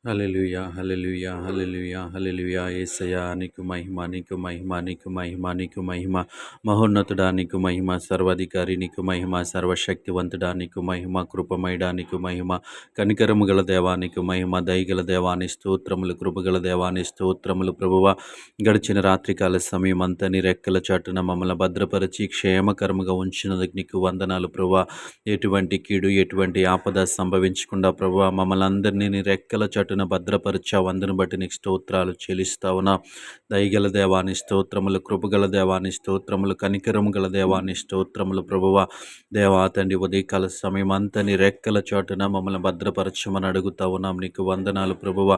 హల్లెలూయా హల్లెలూయా హల్లెలూయా హల్లెలూయా యేసయ్యా నీకు మహిమ నీకు మహిమ నీకు మహిమ నీకు మహిమ మహోన్నతుడా నీకు మహిమ సర్వాధికారి నీకు మహిమ సర్వశక్తివంతుడా నీకు మహిమ కృపమయుడా నీకు మహిమ కనికరము గల దేవానికి మహిమ దయగల దేవాని స్తోత్రములు కృపగల దేవాని స్తోత్రములు ప్రభువ గడిచిన రాత్రికాల సమయం అంతా నీ రెక్కల చాటున మమ్మల్ని భద్రపరిచి క్షేమకరముగా ఉంచినందుకు నీకు వందనాలు ప్రభువ ఎటువంటి కీడు ఎటువంటి ఆపద సంభవించకుండా ప్రభువ మమ్మల్ని అందరినీ నీ రెక్కల చాటున భద్రపరిచావు అందును బట్టి నీకు స్తోత్రాలు చెల్లిస్తావునా దయగల దేవాని స్తోత్రములు కృపగల దేవాని స్తోత్రములు కనికరము గల దేవాని స్తోత్రములు ప్రభువ దేవా తండ్రి ఉదయకాల సమయం అంతా నీ రెక్కల చాటున మమ్మల్ని భద్రపరచమని అడుగుతా ఉన్నాం నీకు వందనాలు ప్రభువ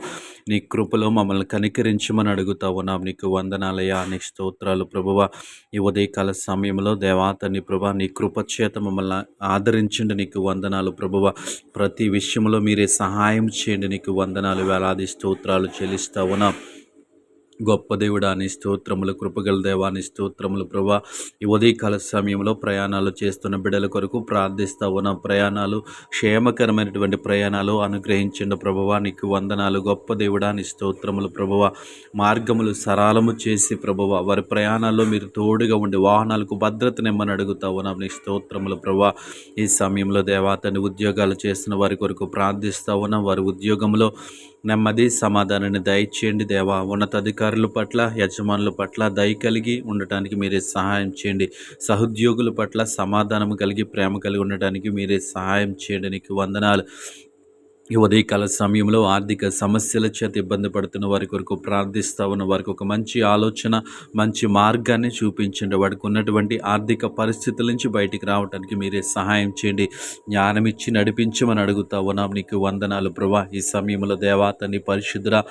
నీ కృపలో మమ్మల్ని కనికరించమని అడుగుతా ఉన్నాం నీకు వందనాలయ్యా నీ స్తోత్రాలు ప్రభువ ఈ ఉదయకాల సమయంలో దేవా తండ్రి ప్రభా నీ కృపచేత మమ్మల్ని ఆదరించండి నీకు వందనాలు ప్రభువ ప్రతి విషయంలో మీరే సహాయం చేయండి నీకు వందనాలు వేలాది స్తోత్రాలు చెల్లిస్తా ఉన్నాం గొప్ప దేవుడాని స్తోత్రములు కృపగల దేవాని స్తోత్రములు ప్రభా ఈ ఉదయకాల సమయంలో ప్రయాణాలు చేస్తున్న బిడ్డల కొరకు ప్రార్థిస్తా ఉన్న ప్రయాణాలు క్షేమకరమైనటువంటి ప్రయాణాలు అనుగ్రహించండి ప్రభువా నీకు వందనాలు గొప్ప దేవుడాని స్తోత్రములు ప్రభువ మార్గములు సరళము చేసి ప్రభువ వారి ప్రయాణాల్లో మీరు తోడుగా ఉండి వాహనాలకు భద్రతనిమ్మని అడుగుతా ఉన్నాం నీ స్తోత్రములు ప్రభా ఈ సమయంలో దేవాతని ఉద్యోగాలు చేస్తున్న వారి కొరకు ప్రార్థిస్తా ఉన్నాం వారి ఉద్యోగంలో నెమ్మది సమాధానాన్ని దయచేయండి దేవా ఉన్నతాధికారుల పట్ల యజమానుల పట్ల దయ కలిగి ఉండటానికి మీరే సహాయం చేయండి సహోద్యోగుల పట్ల సమాధానం కలిగి ప్రేమ కలిగి ఉండటానికి మీరే సహాయం చేయండి నీకు వందనాలు ఈ ఉదయకాల సమయంలో ఆర్థిక సమస్యల చేత ఇబ్బంది పడుతున్న వారి కొరకు ప్రార్థిస్తా ఉన్న వారికి ఒక మంచి ఆలోచన మంచి మార్గాన్ని చూపించండి వాడికి ఉన్నటువంటి ఆర్థిక పరిస్థితుల నుంచి బయటికి రావడానికి మీరే సహాయం చేయండి జ్ఞానం ఇచ్చి నడిపించమని అడుగుతా ఉన్నాం నీకు వందనాలు ప్రభా ఈ సమయంలో దేవాతని పరిశుద్ధ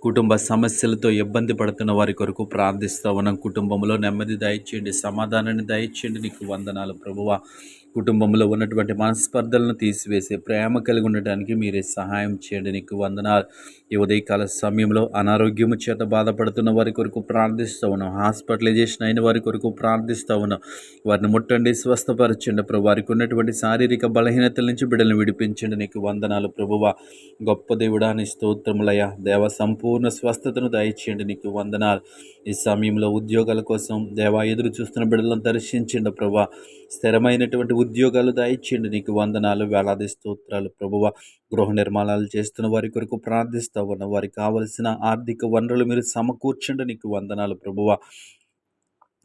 కుటుంబ సమస్యలతో ఇబ్బంది పడుతున్న వారి కొరకు ప్రార్థిస్తా ఉన్నాం కుటుంబంలో నెమ్మది దయచేయండి సమాధానాన్ని దయచేయండి నీకు వందనాలు ప్రభువా కుటుంబంలో ఉన్నటువంటి మనస్పర్ధలను తీసివేసి ప్రేమ కలిగి ఉండటానికి మీరే సహాయం చేయండి నీకు వందనాలు ఈ ఉదయకాల సమయంలో అనారోగ్యము చేత బాధపడుతున్న వారి కొరకు ప్రార్థిస్తూ ఉన్నాం హాస్పిటలైజేషన్ అయిన వారి కొరకు ప్రార్థిస్తూ ఉన్నాం వారిని ముట్టండి స్వస్థపరచండి ప్రభు వారికి ఉన్నటువంటి శారీరక బలహీనతల నుంచి బిడ్డలను విడిపించండి నీకు వందనాలు ప్రభువ గొప్ప దేవుడాని స్తోత్రములయ దేవ సంపూర్ణ స్వస్థతను దయచేయండి నీకు వందనాలు ఈ సమయంలో ఉద్యోగాల కోసం దేవా ఎదురు చూస్తున్న బిడ్డలను దర్శించండి ప్రభా స్థిరమైనటువంటి ఉద్యోగాలు దయచేయండి నీకు వందనాలు వేలాది స్తోత్రాలు ప్రభువ గృహ నిర్మాణాలు చేస్తున్న వారి కొరకు ప్రార్థిస్తూ ఉన్న వారికి కావలసిన ఆర్థిక వనరులు మీరు సమకూర్చండి నీకు వందనాలు ప్రభువ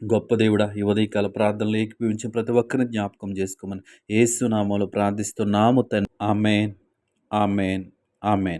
గొప్ప దేవుడా ఈ ఉదయకాల ప్రార్థనలు ఏకీభవించి ప్రతి ఒక్కరిని జ్ఞాపకం చేసుకోమని యేసు నామములో ప్రార్థిస్తున్నాము తండ్రి ఆమేన్ ఆమేన్ ఆమేన్